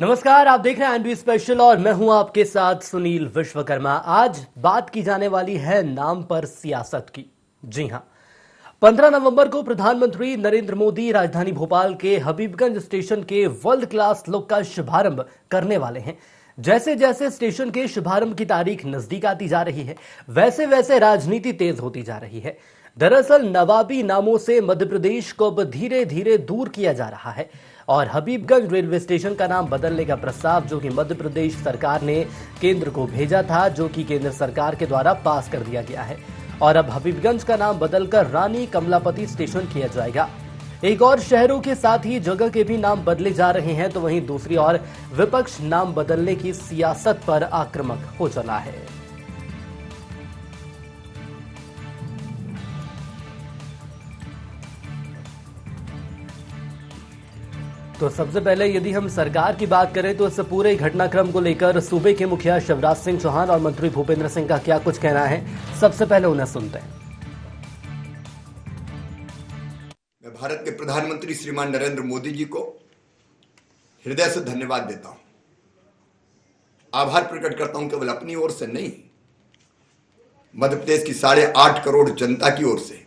नमस्कार, आप देख रहे हैं एनबी स्पेशल और मैं हूं आपके साथ सुनील विश्वकर्मा। आज बात की जाने वाली है नाम पर सियासत की। जी हां, 15 नवंबर को प्रधानमंत्री नरेंद्र मोदी राजधानी भोपाल के हबीबगंज स्टेशन के वर्ल्ड क्लास लुक का शुभारंभ करने वाले हैं। जैसे जैसे स्टेशन के शुभारंभ की तारीख नजदीक आती जा रही है, वैसे वैसे राजनीति तेज होती जा रही है। दरअसल नवाबी नामों से मध्य प्रदेश को अब धीरे धीरे दूर किया जा रहा है और हबीबगंज रेलवे स्टेशन का नाम बदलने का प्रस्ताव जो कि मध्य प्रदेश सरकार ने केंद्र को भेजा था, जो कि केंद्र सरकार के द्वारा पास कर दिया गया है और अब हबीबगंज का नाम बदलकर रानी कमलापति स्टेशन किया जाएगा। एक और शहरों के साथ ही जगह के भी नाम बदले जा रहे हैं, तो वहीं दूसरी ओर विपक्ष नाम बदलने की सियासत पर आक्रामक हो चला है। तो सबसे पहले यदि हम सरकार की बात करें तो इस पूरे घटनाक्रम को लेकर सूबे के मुखिया शिवराज सिंह चौहान और मंत्री भूपेंद्र सिंह का क्या कुछ कहना है, सबसे पहले उन्हें सुनते हैं। मैं भारत के प्रधानमंत्री श्रीमान नरेंद्र मोदी जी को हृदय से धन्यवाद देता हूं, आभार प्रकट करता हूं, केवल अपनी ओर से नहीं, मध्य प्रदेश की 8.5 करोड़ जनता की ओर से,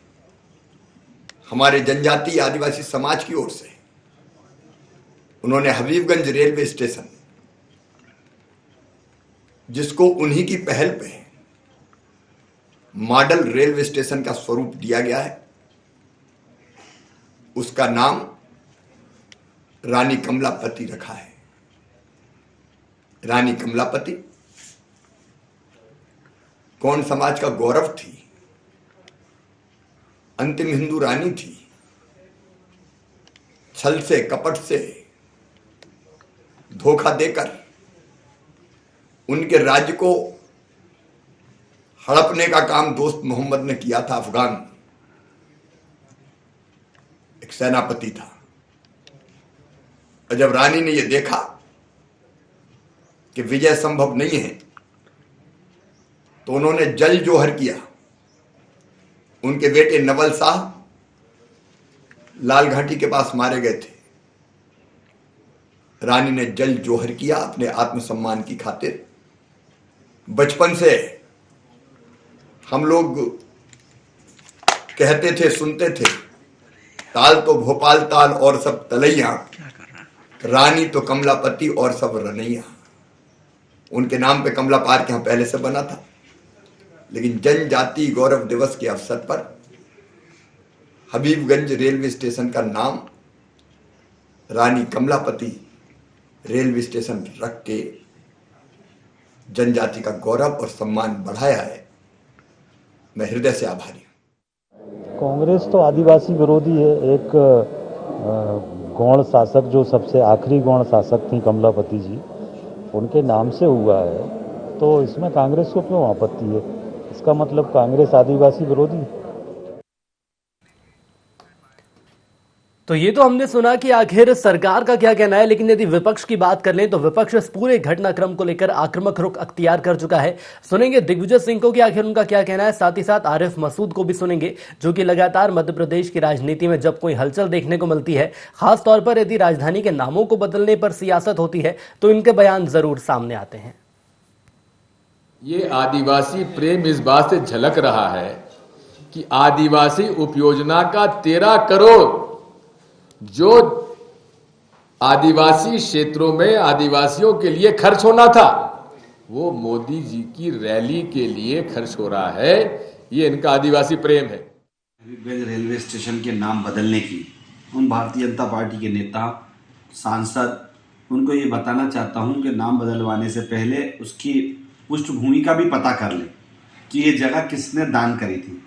हमारे जनजातीय आदिवासी समाज की ओर से। उन्होंने हबीबगंज रेलवे स्टेशन, जिसको उन्हीं की पहल पे मॉडल रेलवे स्टेशन का स्वरूप दिया गया है, उसका नाम रानी कमलापति रखा है। रानी कमलापति कौन समाज का गौरव थी, अंतिम हिंदू रानी थी। छल से, कपट से, धोखा देकर उनके राज्य को हड़पने का काम दोस्त मोहम्मद ने किया था। अफगान एक सेनापति था और जब रानी ने यह देखा कि विजय संभव नहीं है, तो उन्होंने जल जोहर किया। उनके बेटे नवल शाह लाल घाटी के पास मारे गए थे। रानी ने जल जोहर किया अपने आत्मसम्मान की खातिर। बचपन से हम लोग कहते थे, सुनते थे, ताल तो भोपाल ताल और सब तलैया, रानी तो कमलापति और सब रनैया। उनके नाम पे कमला पार्क यहां पहले से बना था, लेकिन जनजातीय गौरव दिवस के अवसर पर हबीबगंज रेलवे स्टेशन का नाम रानी कमलापति रेलवे स्टेशन रख के जनजाति का गौरव और सम्मान बढ़ाया है। मैं हृदय से आभारी हूं। कांग्रेस तो आदिवासी विरोधी है। एक गौण शासक, जो सबसे आखिरी गौण शासक थी कमलापति जी, उनके नाम से हुआ है, तो इसमें कांग्रेस को क्यों आपत्ति है? इसका मतलब कांग्रेस आदिवासी विरोधी है। तो ये तो हमने सुना कि आखिर सरकार का क्या कहना है, लेकिन यदि विपक्ष की बात कर लें तो विपक्ष इस पूरे घटनाक्रम को लेकर आक्रामक रुख अख्तियार कर चुका है। सुनेंगे दिग्विजय सिंह को कि आखिर उनका क्या कहना है, साथ ही साथ आरिफ मसूद को भी सुनेंगे, जो कि लगातार मध्य प्रदेश की राजनीति में जब कोई हलचल देखने को मिलती है, खासतौर पर यदि राजधानी के नामों को बदलने पर सियासत होती है, तो इनके बयान जरूर सामने आते हैं। ये आदिवासी प्रेम इस बात से झलक रहा है कि आदिवासी उपयोजना का 13 करोड़ जो आदिवासी क्षेत्रों में आदिवासियों के लिए खर्च होना था, वो मोदी जी की रैली के लिए खर्च हो रहा है। ये इनका आदिवासी प्रेम है। हबीबगंज रेलवे स्टेशन के नाम बदलने की उन भारतीय जनता पार्टी के नेता, सांसद, उनको ये बताना चाहता हूं कि नाम बदलवाने से पहले उसकी पृष्ठभूमि का भी पता कर लें कि ये जगह किसने दान करी थी।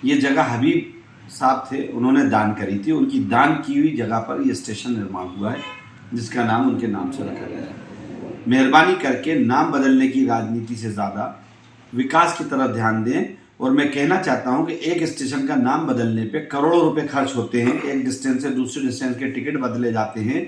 ये जगह हबीब साहब थे, उन्होंने दान करी थी। उनकी दान की हुई जगह पर यह स्टेशन निर्माण हुआ है, जिसका नाम उनके नाम से रखा गया है। मेहरबानी करके नाम बदलने की राजनीति से ज़्यादा विकास की तरफ ध्यान दें। और मैं कहना चाहता हूं कि एक स्टेशन का नाम बदलने पे करोड़ों रुपए खर्च होते हैं। एक डिस्टेंस से दूसरे डिस्टेंस के टिकट बदले जाते हैं,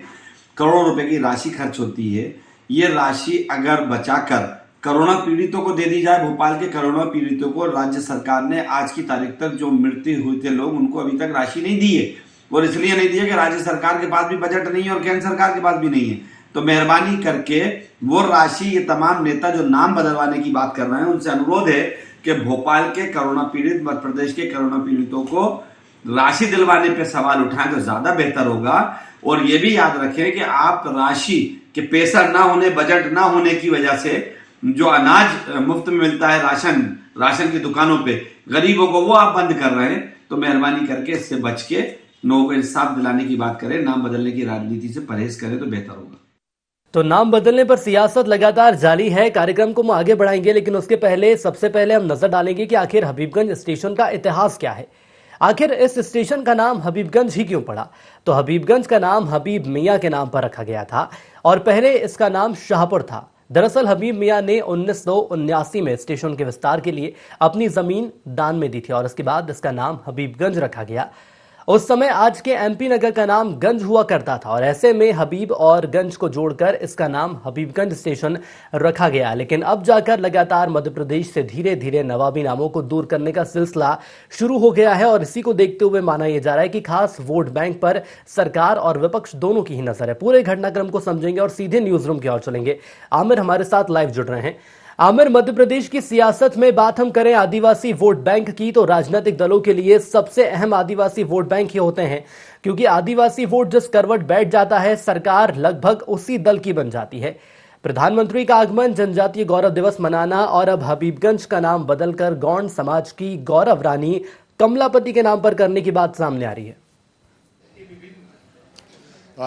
करोड़ों रुपए की राशि खर्च होती है। ये राशि अगर बचाकर कोरोना पीड़ितों को दे दी जाए, भोपाल के कोरोना पीड़ितों को राज्य सरकार ने आज की तारीख तक जो मृत्यु हुए थे लोग, उनको अभी तक राशि नहीं दी है। और इसलिए नहीं दी है कि राज्य सरकार के पास भी बजट नहीं है और केंद्र सरकार के पास भी नहीं है। तो मेहरबानी करके वो राशि, ये तमाम नेता जो नाम बदलवाने की बात कर रहे हैं, उनसे अनुरोध है कि भोपाल के कोरोना पीड़ित, मध्य प्रदेश के कोरोना पीड़ितों को राशि दिलवाने पे सवाल उठाएं तो ज्यादा बेहतर होगा। और ये भी याद रखें कि आप राशि के पैसा ना होने, बजट ना होने की वजह से जो अनाज मुफ्त में मिलता है राशन की दुकानों पे गरीबों को, वो आप बंद कर रहे हैं। तो मेहरबानी करके इससे बच के लोगों को इंसाफ दिलाने की बात करें, नाम बदलने की राजनीति से परहेज करें तो बेहतर होगा। तो नाम बदलने पर सियासत लगातार जारी है। कार्यक्रम को हम आगे बढ़ाएंगे, लेकिन उसके पहले सबसे पहले हम नजर डालेंगे कि आखिर हबीबगंज स्टेशन का इतिहास क्या है। आखिर इस स्टेशन का नाम हबीबगंज ही क्यों पड़ा? तो हबीबगंज का नाम हबीब मियां के नाम पर रखा गया था और पहले इसका नाम शाहपुर था। दरअसल हबीब मियां ने 1979 में स्टेशन के विस्तार के लिए अपनी जमीन दान में दी थी और उसके बाद इसका नाम हबीबगंज रखा गया। उस समय आज के एमपी नगर का नाम गंज हुआ करता था और ऐसे में हबीब और गंज को जोड़कर इसका नाम हबीबगंज स्टेशन रखा गया। लेकिन अब जाकर लगातार मध्य प्रदेश से धीरे धीरे नवाबी नामों को दूर करने का सिलसिला शुरू हो गया है और इसी को देखते हुए माना यह जा रहा है कि खास वोट बैंक पर सरकार और विपक्ष दोनों की ही नजर है। पूरे घटनाक्रम को समझेंगे और सीधे न्यूज रूम की ओर चलेंगे। आमिर हमारे साथ लाइव जुड़ रहे हैं। आमिर, मध्य प्रदेश की सियासत में बात हम करें आदिवासी वोट बैंक की, तो राजनीतिक दलों के लिए सबसे अहम आदिवासी वोट बैंक ही होते हैं, क्योंकि आदिवासी वोट जिस करवट बैठ जाता है, सरकार लगभग उसी दल की बन जाती है। प्रधानमंत्री का आगमन, जनजातीय गौरव दिवस मनाना और अब हबीबगंज का नाम बदलकर गौंड समाज की गौरव रानी कमलापति के नाम पर करने की बात सामने आ रही है।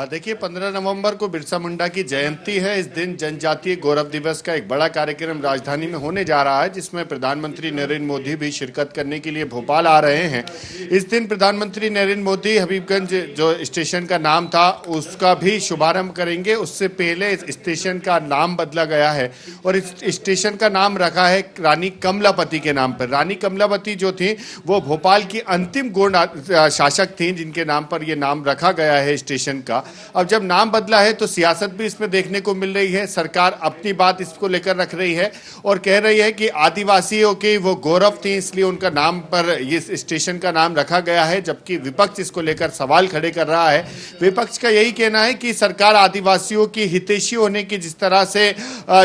देखिए, 15 नवंबर को बिरसा मुंडा की जयंती है। इस दिन जनजातीय गौरव दिवस का एक बड़ा कार्यक्रम राजधानी में होने जा रहा है, जिसमें प्रधानमंत्री नरेंद्र मोदी भी शिरकत करने के लिए भोपाल आ रहे हैं। इस दिन प्रधानमंत्री नरेंद्र मोदी हबीबगंज जो स्टेशन का नाम था उसका भी शुभारंभ करेंगे। उससे पहले इस स्टेशन का नाम बदला गया है और इस स्टेशन का नाम रखा है रानी कमलापति के नाम पर। रानी कमलापति जो थी वो भोपाल की अंतिम गोंड शासक थी, जिनके नाम पर यह नाम रखा गया है स्टेशन का। अब जब नाम बदला है तो सियासत भी इसमें देखने को मिल रही है। सरकार अपनी बात इसको लेकर रख रही है और कह रही है कि आदिवासियों की वो गौरव थी, इसलिए उनका नाम पर इस स्टेशन का नाम रखा गया है, जबकि विपक्ष इसको लेकर सवाल खड़े कर रहा है। विपक्ष का यही कहना है कि सरकार आदिवासियों की हितैषी होने की जिस तरह से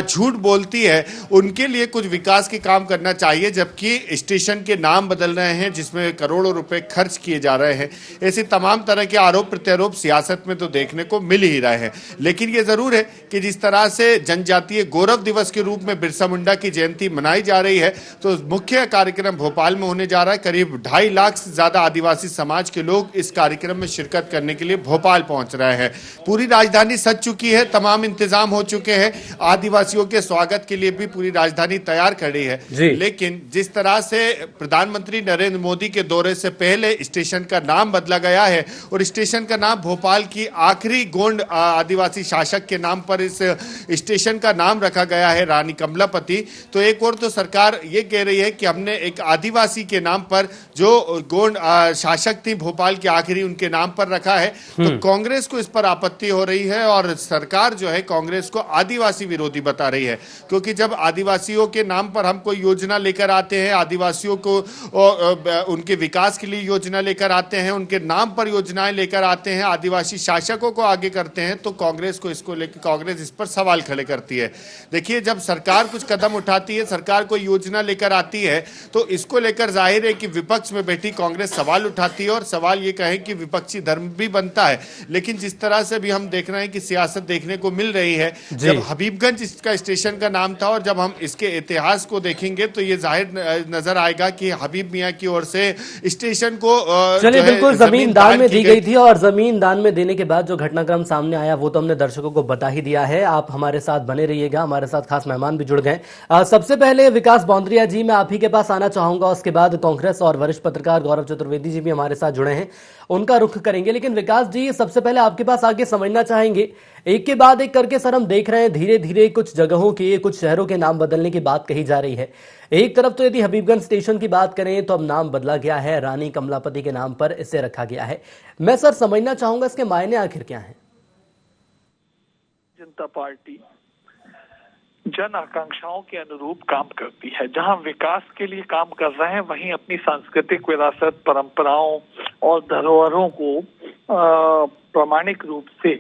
झूठ बोलती है, उनके लिए कुछ विकास के काम करना चाहिए, जबकि स्टेशन के नाम बदल रहे हैं जिसमें करोड़ों रुपए खर्च किए जा रहे हैं। ऐसे तमाम तरह के आरोप प्रत्यारोप सियासत में तो देखने को मिल ही रहे हैं। लेकिन यह जरूर है कि जिस तरह से जनजातीय गौरव दिवस के रूप में बिरसा मुंडा की जयंती मनाई जा रही है, तो मुख्य कार्यक्रम भोपाल में होने जा रहा है। करीब 2.5 लाख से ज्यादा आदिवासी समाज के लोग इस कार्यक्रम में शिरकत करने के लिए भोपाल पहुंच रहे हैं। पूरी राजधानी सज चुकी है, तमाम इंतजाम हो चुके हैं। आदिवासियों के स्वागत के लिए भी पूरी राजधानी तैयार खड़ी है। लेकिन जिस तरह से प्रधानमंत्री नरेंद्र मोदी के दौरे से पहले स्टेशन का नाम बदला गया है और स्टेशन का नाम भोपाल की आखिरी गोंड आदिवासी शासक के नाम पर इस स्टेशन का नाम रखा गया है, रानी कमलापति, तो एक और तो सरकार ये कह रही है कि हमने एक आदिवासी के नाम पर जो गोंड शासक थी भोपाल की आखिरी, उनके नाम पर रखा है। तो कांग्रेस को इस पर आपत्ति हो रही है और सरकार जो है कांग्रेस को आदिवासी विरोधी बता रही है, क्योंकि जब आदिवासियों के नाम पर हम कोई योजना लेकर आते हैं, आदिवासियों को उनके विकास के लिए योजना लेकर आते हैं, उनके नाम पर योजनाएं लेकर आते हैं, आदिवासी शासकों को आगे करते हैं, तो कांग्रेस को इसको लेकर कांग्रेस इस पर सवाल खड़े करती है। देखिए, जब सरकार कुछ कदम उठाती है, सरकार कोई योजना लेकर आती है, तो इसको लेकर जाहिर है कि विपक्ष में बैठी कांग्रेस सवाल उठाती है और सवाल ये कहें कि विपक्षी धर्म भी बनता है। लेकिन जिस तरह से भी हम देख रहे हैं कि सियासत देखने को मिल रही है, जब हबीबगंज इसका स्टेशन का नाम था और जब हम इसके इतिहास को देखेंगे तो ये जाहिर नजर आएगा कि हबीब मियां की ओर से स्टेशन को चलिए बिल्कुल जमीन दान में दी गई थी और जमीन दान में देने के बाद जो घटनाक्रम सामने आया वो तो हमने दर्शकों को बता ही दिया है। आप हमारे साथ बने रहिएगा, हमारे साथ खास मेहमान भी जुड़ गए। सबसे पहले विकास बौंद्रिया जी, मैं आप ही के पास आना चाहूंगा। उसके बाद कांग्रेस और वरिष्ठ पत्रकार गौरव चतुर्वेदी जी भी हमारे साथ जुड़े हैं, उनका रुख करेंगे। लेकिन विकास जी, सबसे पहले आपके पास आके समझना चाहेंगे, एक के बाद एक करके सर हम देख रहे हैं धीरे धीरे कुछ जगहों के, कुछ शहरों के नाम बदलने की बात कही जा रही है। एक तरफ तो यदि हबीबगंज स्टेशन की बात करें तो अब नाम बदला गया है, रानी कमलापति के नाम पर इसे रखा गया है। मैं सर समझना चाहूंगा इसके मायने आखिर क्या हैं? जनता पार्टी जन आकांक्षाओं के अनुरूप काम करती है। जहां विकास के लिए काम कर रहे हैं, वहीं अपनी सांस्कृतिक विरासत, परंपराओं और धरोहरों को प्रामाणिक रूप से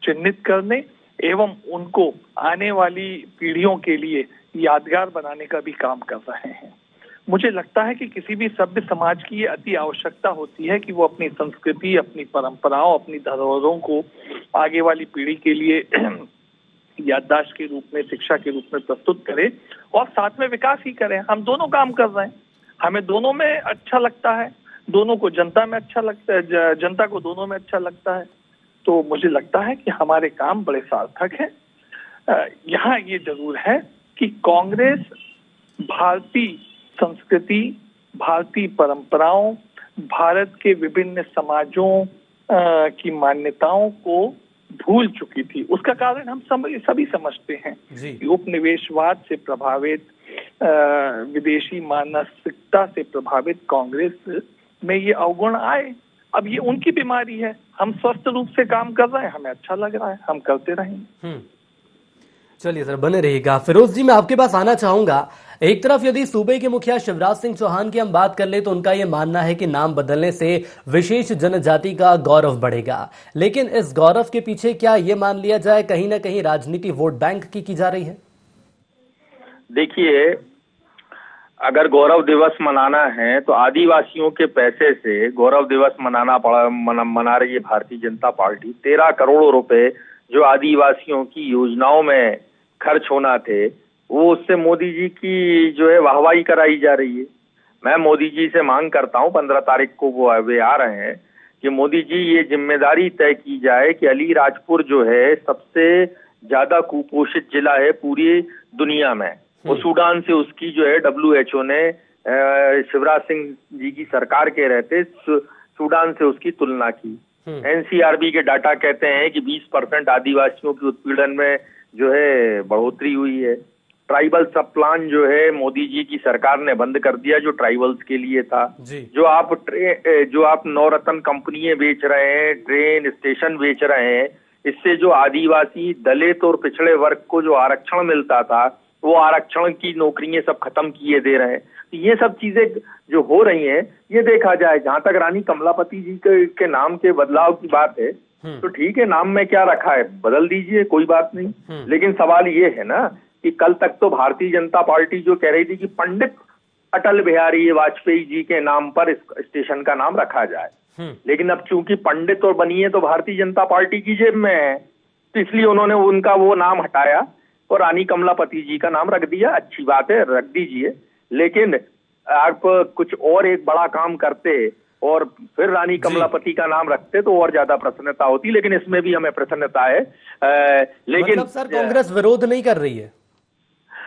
चिन्हित करने एवं उनको आने वाली पीढ़ियों के लिए यादगार बनाने का भी काम कर रहे हैं। मुझे लगता है कि किसी भी सभ्य समाज की ये अति आवश्यकता होती है कि वो अपनी संस्कृति, अपनी परंपराओं, अपनी धरोहरों को आगे वाली पीढ़ी के लिए याददाश्त के रूप में, शिक्षा के रूप में प्रस्तुत करे और साथ में विकास ही करें। हम दोनों काम कर रहे हैं, हमें दोनों में अच्छा लगता है, दोनों को जनता में अच्छा लगता है, जनता को दोनों में अच्छा लगता है। तो मुझे लगता है कि हमारे काम बड़े सार्थक हैं। यहाँ ये जरूर है कि कांग्रेस भारतीय संस्कृति, भारतीय परंपराओं, भारत के विभिन्न समाजों की मान्यताओं को भूल चुकी थी। उसका कारण हम सभी समझते हैं कि उपनिवेशवाद से प्रभावित, विदेशी मानसिकता से प्रभावित कांग्रेस में ये अवगुण आए। अब ये उनकी बीमारी है, हम स्वस्थ रूप से काम कर रहे हैं, हमें अच्छा लग रहा है, हम करते रहेंगे। चलिए सर, बने रहिएगा। फिरोज जी, मैं आपके पास आना चाहूंगा। एक तरफ यदि सूबे के मुखिया शिवराज सिंह चौहान की हम बात कर ले तो उनका यह मानना है कि नाम बदलने से विशेष जनजाति का गौरव बढ़ेगा, लेकिन इस गौरव के पीछे क्या ये मान लिया जाए कहीं ना कहीं राजनीति वोट बैंक की जा रही है? देखिए, अगर गौरव दिवस मनाना है तो आदिवासियों के पैसे से गौरव दिवस मना रही है भारतीय जनता पार्टी। 13 करोड़ रुपए जो आदिवासियों की योजनाओं में खर्च होना थे, वो उससे मोदी जी की जो है वाहवाही कराई जा रही है। मैं मोदी जी से मांग करता हूं, 15 तारीख को वे आ रहे हैं, कि मोदी जी ये जिम्मेदारी तय की जाए कि अलीराजपुर जो है सबसे ज्यादा कुपोषित जिला है पूरी दुनिया में। वो सूडान से उसकी जो है WHO ने शिवराज सिंह जी की सरकार के रहते सूडान से उसकी तुलना की। NCRB के डाटा कहते हैं कि 20% आदिवासियों के उत्पीड़न में जो है बढ़ोतरी हुई है। ट्राइबल सब प्लान जो है मोदी जी की सरकार ने बंद कर दिया, जो ट्राइबल्स के लिए था। जो आप नवरत्न कंपनियां बेच रहे हैं, ट्रेन स्टेशन बेच रहे हैं, इससे जो आदिवासी, दलित और पिछड़े वर्ग को जो आरक्षण मिलता था, वो आरक्षण की नौकरियां सब खत्म किए दे रहे हैं। तो ये सब चीजें जो हो रही हैं, ये देखा जाए। जहां तक रानी कमलापति जी के नाम के बदलाव की बात है, तो ठीक है, नाम में क्या रखा है बदल दीजिए, कोई बात नहीं। लेकिन सवाल ये है ना कि कल तक तो भारतीय जनता पार्टी जो कह रही थी कि पंडित अटल बिहारी वाजपेयी जी के नाम पर इस स्टेशन का नाम रखा जाए, लेकिन अब चूंकि पंडित और बनिए तो भारतीय जनता पार्टी की जेब में है, तो इसलिए उन्होंने उनका वो नाम हटाया और रानी कमलापति जी का नाम रख दिया। अच्छी बात है, रख दीजिए, लेकिन आप कुछ और एक बड़ा काम करते और फिर रानी कमलापति का नाम रखते तो और ज्यादा प्रसन्नता होती। लेकिन इसमें भी हमें प्रसन्नता है। लेकिन मतलब सर, कांग्रेस विरोध नहीं कर रही है?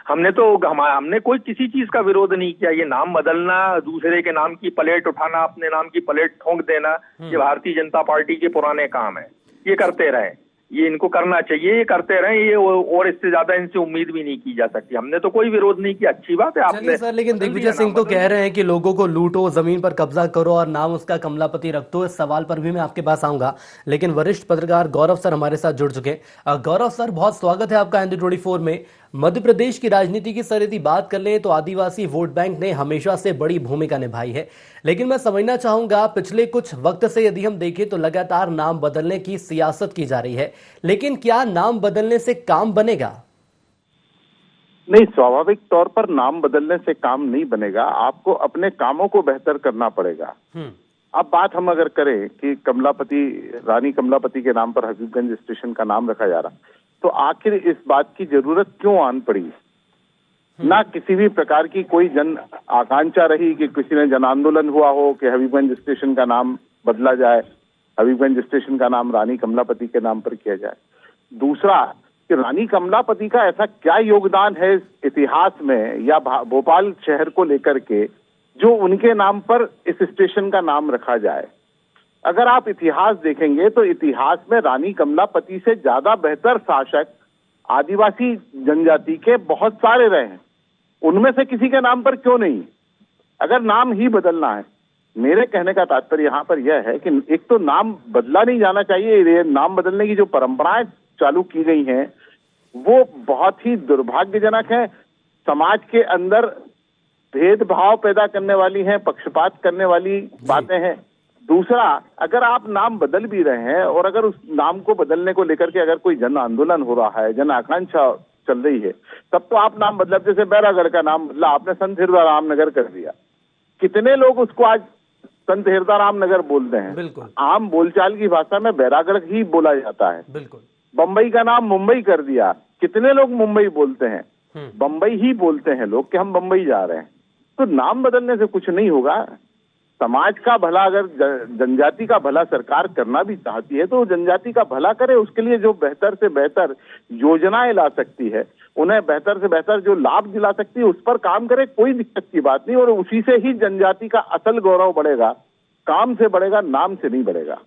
हमने कोई किसी चीज का विरोध नहीं किया। ये नाम बदलना, दूसरे के नाम की प्लेट उठाना, अपने नाम की प्लेट ठोंक देना, ये भारतीय जनता पार्टी के पुराने काम है। ये करते रहे, ये इनको करना चाहिए, ये करते रहे, ये और इससे ज्यादा इनसे उम्मीद भी नहीं की जा सकती। हमने तो कोई विरोध नहीं किया, अच्छी बात है आपने। सर, लेकिन दिग्विजय सिंह तो कह रहे हैं कि लोगों को लूटो, जमीन पर कब्जा करो और नाम उसका कमलापति रख दो। इस सवाल पर भी मैं आपके पास आऊंगा, लेकिन वरिष्ठ पत्रकार गौरव सर हमारे साथ जुड़ चुके हैं। गौरव सर, बहुत स्वागत है आपका ND24 में। मध्य प्रदेश की राजनीति की सर यदि बात कर लें तो आदिवासी वोट बैंक ने हमेशा से बड़ी भूमिका निभाई है, लेकिन मैं समझना चाहूंगा पिछले कुछ वक्त से यदि हम देखें तो लगातार नाम बदलने की सियासत की जा रही है, लेकिन क्या नाम बदलने से काम बनेगा? नहीं, स्वाभाविक तौर पर नाम बदलने से काम नहीं बनेगा। आपको अपने कामों को बेहतर करना पड़ेगा। अब बात हम अगर करें कि रानी कमलापति के नाम पर हबीबगंज स्टेशन का नाम रखा जा रहा, तो आखिर इस बात की जरूरत क्यों आन पड़ी? ना किसी भी प्रकार की कोई जन आकांक्षा रही कि किसी ने जन आंदोलन हुआ हो कि हबीबगंज स्टेशन का नाम बदला जाए, हबीबगंज स्टेशन का नाम रानी कमलापति के नाम पर किया जाए। दूसरा कि रानी कमलापति का ऐसा क्या योगदान है इतिहास में या भोपाल शहर को लेकर के जो उनके नाम पर इस स्टेशन का नाम रखा जाए। अगर आप इतिहास देखेंगे तो इतिहास में रानी कमलापति से ज्यादा बेहतर शासक आदिवासी जनजाति के बहुत सारे रहे हैं, उनमें से किसी के नाम पर क्यों नहीं? अगर नाम ही बदलना है, मेरे कहने का तात्पर्य यहाँ पर यह है कि एक तो नाम बदला नहीं जाना चाहिए। ये नाम बदलने की जो परंपराएं चालू की गई हैं वो बहुत ही दुर्भाग्यजनक है, समाज के अंदर भेदभाव पैदा करने वाली हैं, पक्षपात करने वाली बातें हैं। दूसरा, अगर आप नाम बदल भी रहे हैं और अगर उस नाम को बदलने को लेकर के अगर कोई जन आंदोलन हो रहा है, जन आकांक्षा चल रही है, तब तो आप नाम बदला। जैसे बैरागढ़ का नाम बदला आपने, संत हिरदाराम नगर कर दिया। कितने लोग उसको आज संत हिरदाराम नगर बोलते हैं? बिल्कुल। आम बोलचाल की भाषा में बैरागढ़ ही बोला जाता है। बिल्कुल। बंबई का नाम मुंबई कर दिया, कितने लोग मुंबई बोलते हैं? बंबई ही बोलते हैं लोग कि हम बंबई जा रहे हैं। तो नाम बदलने से कुछ नहीं होगा। समाज का भला, अगर जनजाति का भला सरकार करना भी चाहती है तो जनजाति का भला करे। उसके लिए जो बेहतर से बेहतर योजनाएं ला सकती है, उन्हें बेहतर से बेहतर जो लाभ दिला सकती है, उस पर काम करे। कोई दिक्कत की बात नहीं, और उसी से ही जनजाति का असल गौरव बढ़ेगा। काम से बढ़ेगा, नाम से नहीं बढ़ेगा।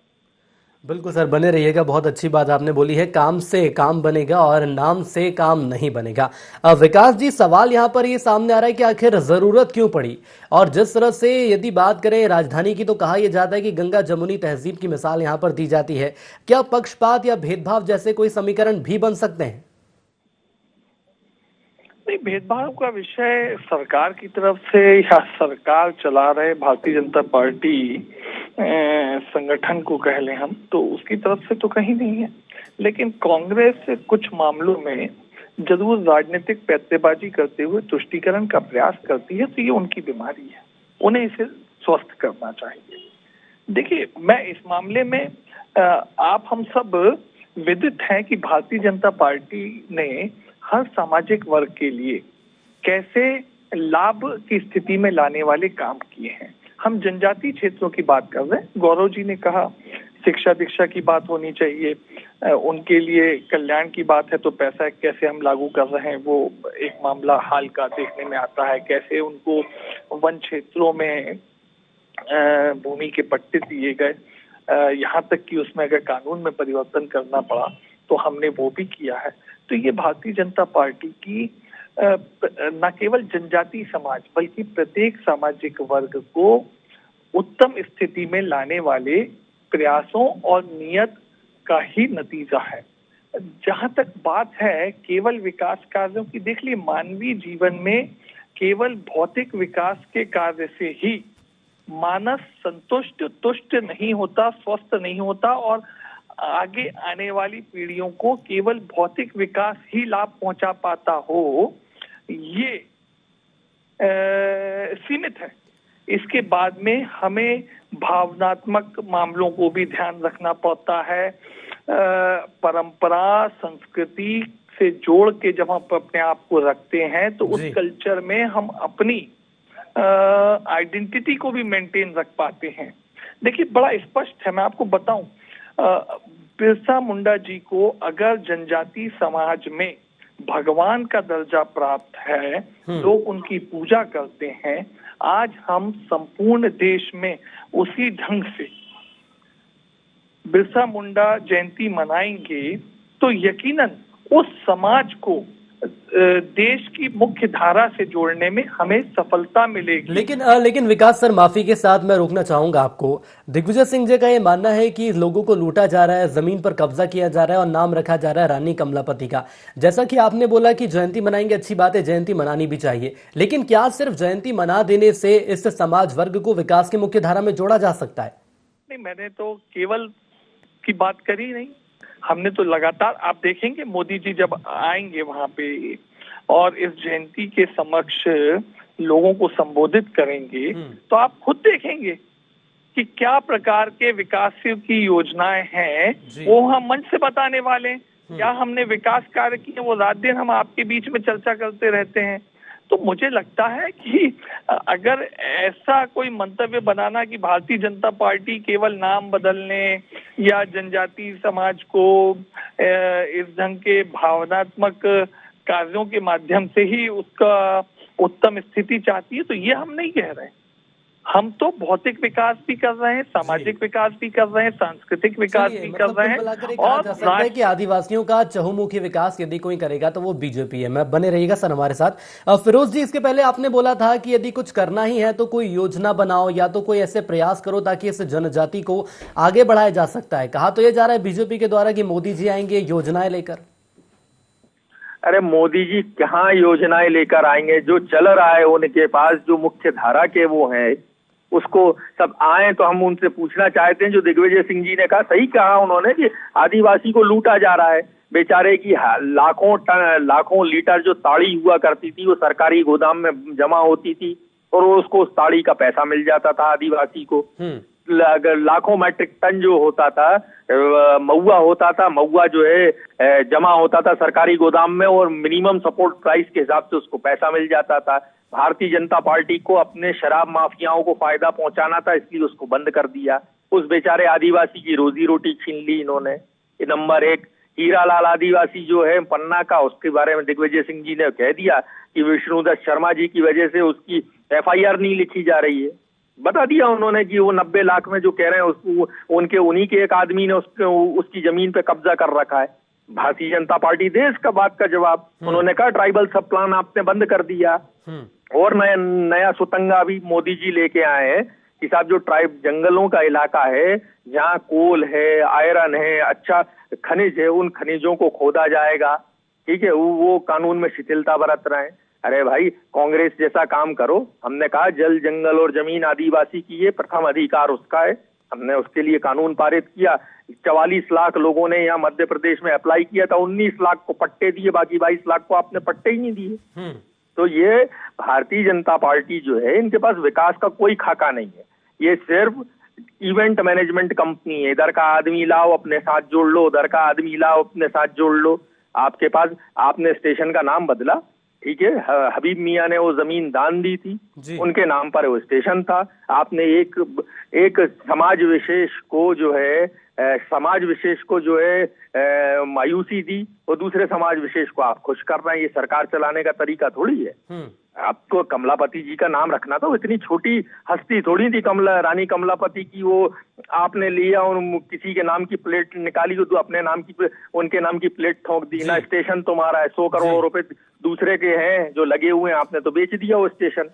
बिल्कुल सर, बने रहिएगा। बहुत अच्छी बात आपने बोली है, काम से काम बनेगा और नाम से काम नहीं बनेगा। विकास जी, सवाल यहाँ पर ये सामने आ रहा है कि आखिर जरूरत क्यों पड़ी? और जिस तरह से यदि बात करें राजधानी की, तो कहा यह जाता है कि गंगा जमुनी तहजीब की मिसाल यहाँ पर दी जाती है। क्या पक्षपात या भेदभाव जैसे कोई समीकरण भी बन सकते हैं? नहीं, भेदभाव का विषय सरकार की तरफ से या सरकार चला रहे भारतीय जनता पार्टी संगठन को कह लें हम, तो उसकी तरफ से तो कहीं नहीं है। लेकिन कांग्रेस कुछ मामलों में जरूर राजनीतिक पैंतरेबाजी करते हुए तुष्टीकरण का प्रयास करती है, तो ये उनकी बीमारी है, उन्हें इसे स्वस्थ करना चाहिए। देखिए, मैं इस मामले में आप हम सब विदित हैं कि भारतीय जनता पार्टी ने हर सामाजिक वर्ग के लिए कैसे लाभ की स्थिति में लाने वाले काम किए हैं। हम जनजातीय क्षेत्रों की बात कर रहे हैं। गौरव जी ने कहा शिक्षा दीक्षा की बात होनी चाहिए, उनके लिए कल्याण की बात है तो पैसा कैसे हम लागू कर रहे हैं, वो एक मामला हाल का देखने में आता है। कैसे उनको वन क्षेत्रों में भूमि के पट्टे दिए गए, यहाँ तक कि उसमें अगर कानून में परिवर्तन करना पड़ा तो हमने वो भी किया है। तो ये भारतीय जनता पार्टी की न केवल जनजातीय समाज बल्कि प्रत्येक सामाजिक वर्ग को उत्तम स्थिति में लाने वाले प्रयासों और नियत का ही नतीजा है। जहां तक बात है केवल विकास कार्यों की, देख लिए मानवीय जीवन में केवल भौतिक विकास के कार्य से ही मानस संतुष्ट तुष्ट नहीं होता, स्वस्थ नहीं होता, और आगे आने वाली पीढ़ियों को केवल भौतिक विकास ही लाभ पहुंचा पाता हो, ये सीमित है। इसके बाद में हमें भावनात्मक मामलों को भी ध्यान रखना पड़ता है। परंपरा संस्कृति से जोड़ के जब हम अपने आप को रखते हैं तो उस कल्चर में हम अपनी आइडेंटिटी को भी मेंटेन रख पाते हैं। देखिए, बड़ा स्पष्ट है, मैं आपको बताऊं, बिरसा मुंडा जी को अगर जनजातीय समाज में भगवान का दर्जा प्राप्त है, लोग उनकी पूजा करते हैं, आज हम संपूर्ण देश में उसी ढंग से बिरसा मुंडा जयंती मनाएंगे तो यकीनन उस समाज को देश की मुख्य धारा से जोड़ने में हमें सफलता मिलेगी। लेकिन विकास सर, माफी के साथ मैं रोकना चाहूंगा आपको। दिग्विजय सिंह जी का ये मानना है कि लोगों को लूटा जा रहा है, जमीन पर कब्जा किया जा रहा है और नाम रखा जा रहा है रानी कमलापति का। जैसा कि आपने बोला कि जयंती मनाएंगे, अच्छी बात है, जयंती मनानी भी चाहिए, लेकिन क्या सिर्फ जयंती मना देने से इस समाज वर्ग को विकास की मुख्य धारा में जोड़ा जा सकता है? नहीं, मैंने तो केवल की बात करी नहीं, हमने तो लगातार, आप देखेंगे मोदी जी जब आएंगे वहां पे और इस जयंती के समक्ष लोगों को संबोधित करेंगे तो आप खुद देखेंगे कि क्या प्रकार के विकास की योजनाएं हैं वो हम मंच से बताने वाले हैं। क्या हमने विकास कार्य किए, वो रात दिन हम आपके बीच में चर्चा करते रहते हैं। तो मुझे लगता है कि अगर ऐसा कोई मंतव्य बनाना कि भारतीय जनता पार्टी केवल नाम बदलने या जनजातीय समाज को इस ढंग के भावनात्मक कार्यों के माध्यम से ही उसका उत्तम स्थिति चाहती है, तो ये हम नहीं कह रहे हैं। हम तो भौतिक विकास भी कर रहे हैं, सामाजिक विकास भी कर रहे हैं, सांस्कृतिक विकास भी कर रहे हैं, और कि आदिवासियों का चहुमुखी विकास यदि कोई करेगा तो वो बीजेपी है। मैं बने रहिएगा सर हमारे साथ। फिरोज जी, इसके पहले आपने बोला था कि यदि कुछ करना ही है तो कोई योजना बनाओ या तो कोई ऐसे प्रयास करो ताकि इस जनजाति को आगे बढ़ाया जा सकता है। कहा तो ये जा रहा है बीजेपी के द्वारा कि मोदी जी आएंगे योजनाएं लेकर। अरे मोदी जी कहाँ योजनाएं लेकर आएंगे? जो चल रहा है उनके पास, जो मुख्य धारा के वो हैं, उसको सब आए तो हम उनसे पूछना चाहते हैं, जो दिग्विजय सिंह जी ने कहा सही कहा उन्होंने कि आदिवासी को लूटा जा रहा है। बेचारे की लाखों लीटर जो ताड़ी हुआ करती थी वो सरकारी गोदाम में जमा होती थी और उसको उस ताड़ी का पैसा मिल जाता था आदिवासी को। लाखों मैट्रिक टन जो होता था महुआ होता था, महुआ जो है जमा होता था सरकारी गोदाम में और मिनिमम सपोर्ट प्राइस के हिसाब से उसको पैसा मिल जाता था। भारतीय जनता पार्टी को अपने शराब माफियाओं को फायदा पहुंचाना था, इसलिए उसको बंद कर दिया। उस बेचारे आदिवासी की रोजी रोटी छीन ली इन्होंने। ये नंबर एक। हीरालाल आदिवासी जो है पन्ना का, उसके बारे में दिग्विजय सिंह जी ने कह दिया कि विष्णुदत्त शर्मा जी की वजह से उसकी FIR नहीं लिखी जा रही है। बता दिया उन्होंने कि वो 90 लाख में जो कह रहे हैं उसको उन्हीं के एक आदमी ने उसकी जमीन पे कब्जा कर रखा है। भारतीय जनता पार्टी दे इसका बात का जवाब। उन्होंने कहा ट्राइबल सब प्लान आपने बंद कर दिया। और नया सुतंगा भी मोदी जी लेके आए हैं कि साहब जो ट्राइब जंगलों का इलाका है जहाँ कोल है, आयरन है, अच्छा खनिज है, उन खनिजों को खोदा जाएगा। ठीक है, वो कानून में शिथिलता बरत रहे हैं। अरे भाई कांग्रेस जैसा काम करो। हमने कहा जल जंगल और जमीन आदिवासी की ये प्रथम अधिकार उसका है। हमने उसके लिए कानून पारित किया। 44 लाख लोगों ने यहाँ मध्य प्रदेश में अप्लाई किया था, 19 लाख को पट्टे दिए, बाकी 22 लाख को आपने पट्टे ही नहीं दिए। तो ये भारतीय जनता पार्टी जो है इनके पास विकास का कोई खाका नहीं है। ये सिर्फ इवेंट मैनेजमेंट कंपनी है। इधर का आदमी लाओ अपने साथ जोड़ लो, उधर का आदमी लाओ अपने साथ जोड़ लो। आपके पास आपने स्टेशन का नाम बदला, ठीक है, हबीब मियां ने वो जमीन दान दी थी, उनके नाम पर वो स्टेशन था। आपने एक समाज विशेष को जो है मायूसी दी और दूसरे समाज विशेष को आप खुश कर रहे हैं। ये सरकार चलाने का तरीका थोड़ी है। आपको कमलापति जी का नाम रखना तो इतनी छोटी हस्ती थोड़ी थी रानी कमलापति की। वो आपने लिया और किसी के नाम की प्लेट निकाली तो अपने नाम की उनके नाम की प्लेट ठोक दी ना। स्टेशन तुम्हारा है, 100 करोड़ रुपए दूसरे के हैं जो लगे हुए हैं, आपने तो बेच दिया वो स्टेशन।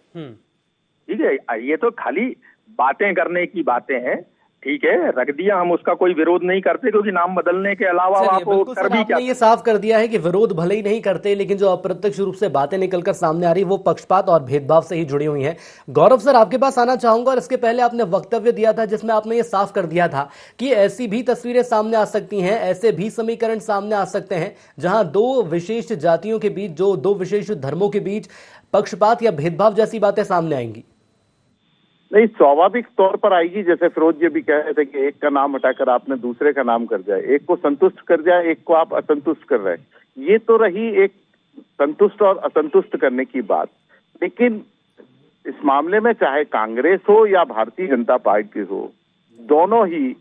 ठीक है, ये तो खाली बातें करने की बातें हैं। ठीक है, रख दिया, हम उसका कोई विरोध नहीं करते क्योंकि नाम बदलने के अलावा आप कर भी क्या। ये साफ कर दिया है कि विरोध भले ही नहीं करते, लेकिन जो अप्रत्यक्ष रूप से बातें निकलकर सामने आ रही वो पक्षपात और भेदभाव से ही जुड़ी हुई हैं। गौरव सर, आपके पास आना चाहूंगा। और इसके पहले आपने वक्तव्य दिया था जिसमें आपने ये साफ कर दिया था कि ऐसी भी तस्वीरें सामने आ सकती हैं, ऐसे भी समीकरण सामने आ सकते हैं जहां दो विशेष जातियों के बीच, जो दो विशेष धर्मों के बीच पक्षपात या भेदभाव जैसी बातें सामने आएंगी। नहीं, स्वाभाविक तौर पर आएगी। जैसे फिरोज जी भी कह रहे थे कि एक का नाम हटाकर आपने दूसरे का नाम कर दिया, एक को संतुष्ट कर दिया, एक को आप असंतुष्ट कर रहे हैं। ये तो रही एक संतुष्ट और असंतुष्ट करने की बात। लेकिन इस मामले में चाहे कांग्रेस हो या भारतीय जनता पार्टी हो, दोनों ही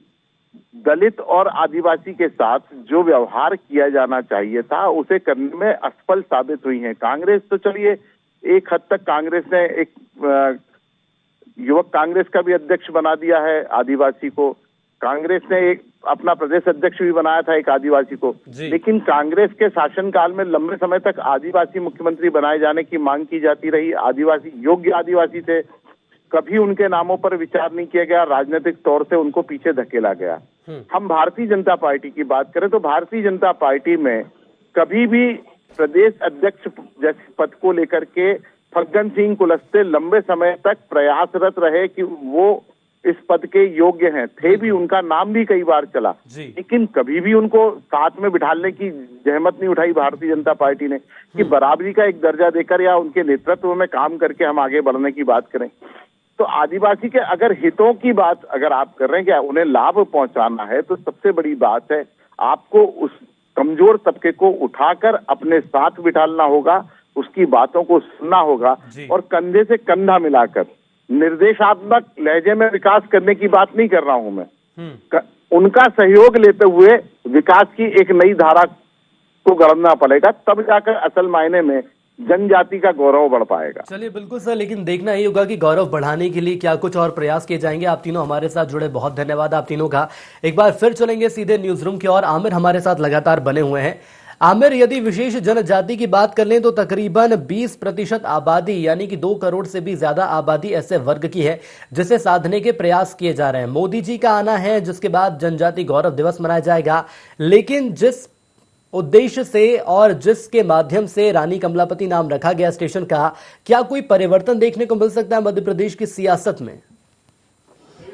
दलित और आदिवासी के साथ जो व्यवहार किया जाना चाहिए था उसे करने में असफल साबित हुई है। कांग्रेस तो चलिए एक हद तक कांग्रेस ने एक युवक कांग्रेस का भी अध्यक्ष बना दिया है आदिवासी को। कांग्रेस ने एक अपना प्रदेश अध्यक्ष भी बनाया था एक आदिवासी को। लेकिन कांग्रेस के शासनकाल में लंबे समय तक आदिवासी मुख्यमंत्री बनाए जाने की मांग की जाती रही। आदिवासी योग्य आदिवासी थे, कभी उनके नामों पर विचार नहीं किया गया, राजनीतिक तौर से उनको पीछे धकेला गया। हम भारतीय जनता पार्टी की बात करें तो भारतीय जनता पार्टी में कभी भी प्रदेश अध्यक्ष जैसे पद को लेकर के फग्गन सिंह कुलस्ते लंबे समय तक प्रयासरत रहे कि वो इस पद के योग्य हैं, थे भी, उनका नाम भी कई बार चला, लेकिन कभी भी उनको साथ में बिठाने की जहमत नहीं उठाई भारतीय जनता पार्टी ने कि बराबरी का एक दर्जा देकर या उनके नेतृत्व में काम करके हम आगे बढ़ने की बात करें। तो आदिवासी के अगर हितों की बात अगर आप कर रहे हैं कि उन्हें लाभ पहुंचाना है, तो सबसे बड़ी बात है आपको उस कमजोर तबके को उठाकर अपने साथ बिठाना होगा, उसकी बातों को सुनना होगा और कंधे से कंधा मिलाकर निर्देशात्मक लहजे में विकास करने की बात नहीं कर रहा हूं मैं। उनका सहयोग लेते हुए विकास की एक नई धारा को गढ़ना पड़ेगा, तब जाकर असल मायने में जनजाति का गौरव बढ़ पाएगा। चलिए बिल्कुल सर, लेकिन देखना ही होगा कि गौरव बढ़ाने के लिए क्या कुछ और प्रयास किए जाएंगे। आप तीनों हमारे साथ जुड़े, बहुत धन्यवाद आप तीनों का। एक बार फिर चलेंगे सीधे न्यूज रूम की ओर। आमिर हमारे साथ लगातार बने हुए हैं। आमिर, यदि विशेष जनजाति की बात कर लें तो तकरीबन 20% आबादी यानी कि 2 करोड़ से भी ज्यादा आबादी ऐसे वर्ग की है जिसे साधने के प्रयास किए जा रहे हैं। मोदी जी का आना है जिसके बाद जनजाति गौरव दिवस मनाया जाएगा, लेकिन जिस उद्देश्य से और जिसके माध्यम से रानी कमलापति नाम रखा गया स्टेशन का, क्या कोई परिवर्तन देखने को मिल सकता है मध्य प्रदेश की सियासत में?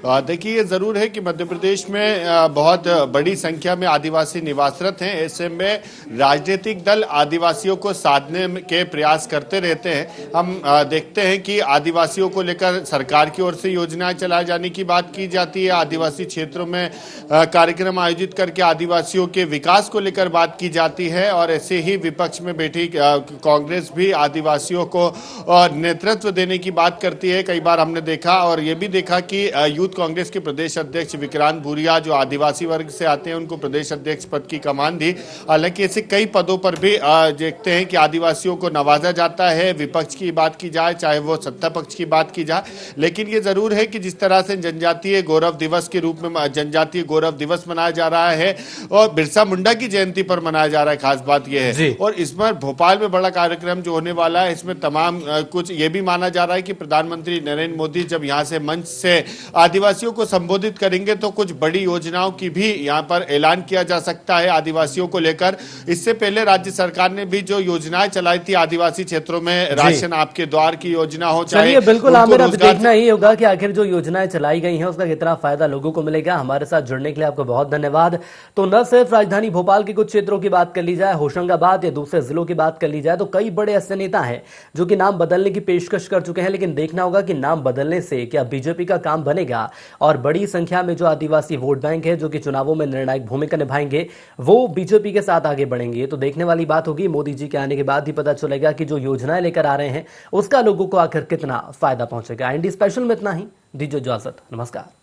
देखिए, ये जरूर है कि मध्य प्रदेश में बहुत बड़ी संख्या में आदिवासी निवासरत हैं। ऐसे में राजनीतिक दल आदिवासियों को साधने के प्रयास करते रहते हैं। हम देखते हैं कि आदिवासियों को लेकर सरकार की ओर से योजनाएं चलाए जाने की बात की जाती है। आदिवासी क्षेत्रों में कार्यक्रम आयोजित करके आदिवासियों के विकास को लेकर बात की जाती है और ऐसे ही विपक्ष में बैठी कांग्रेस भी आदिवासियों को नेतृत्व देने की बात करती है। कई बार हमने देखा और ये भी देखा कि यूथ कांग्रेस के प्रदेश अध्यक्ष विक्रांत भूरिया जो आदिवासी वर्ग से आते हैं उनको प्रदेश अध्यक्ष पद की कमान दी। हालांकि ऐसे कई पदों पर भी देखते हैं कि आदिवासियों को नवाजा जाता है। विपक्ष की बात की जाए चाहे वो सत्ता पक्ष की बात की जाए, लेकिन ये जरूर है कि जिस तरह से जनजातीय गौरव दिवस के रूप में जनजातीय गौरव दिवस मनाया जा रहा है और बिरसा मुंडा की जयंती पर मनाया जा रहा है, खास बात यह है। और इस बार भोपाल में बड़ा कार्यक्रम जो होने वाला है, इसमें तमाम कुछ ये भी माना जा रहा है कि प्रधानमंत्री नरेंद्र मोदी जब यहाँ से मंच से आदिवासियों को संबोधित करेंगे तो कुछ बड़ी योजनाओं की भी यहाँ पर ऐलान किया जा सकता है आदिवासियों को लेकर। इससे पहले राज्य सरकार ने भी जो योजनाएं चलाई थी आदिवासी क्षेत्रों में, राशन आपके द्वार की योजना हो, चलिए बिल्कुल आमिर, अब देखना ही होगा कि आखिर जो योजनाएं चलाई गई हैं उसका कितना फायदा लोगों को मिलेगा। हमारे साथ जुड़ने के लिए आपको बहुत धन्यवाद। तो न सिर्फ राजधानी भोपाल के कुछ क्षेत्रों की बात कर ली जाए, होशंगाबाद या दूसरे जिलों की बात कर ली जाए, तो कई बड़े ऐसे नेता हैं जो कि नाम बदलने की पेशकश कर चुके हैं। लेकिन देखना होगा कि नाम बदलने से क्या बीजेपी का काम बनेगा और बड़ी संख्या में जो आदिवासी वोट बैंक है जो कि चुनावों में निर्णायक भूमिका निभाएंगे वो बीजेपी के साथ आगे बढ़ेंगे। तो देखने वाली बात होगी। मोदी जी के आने के बाद ही पता चलेगा कि जो योजनाएं लेकर आ रहे हैं उसका लोगों को आखिर कितना फायदा पहुंचेगा। इंडी स्पेशल में इतना ही, दीजिए इजाजत, नमस्कार।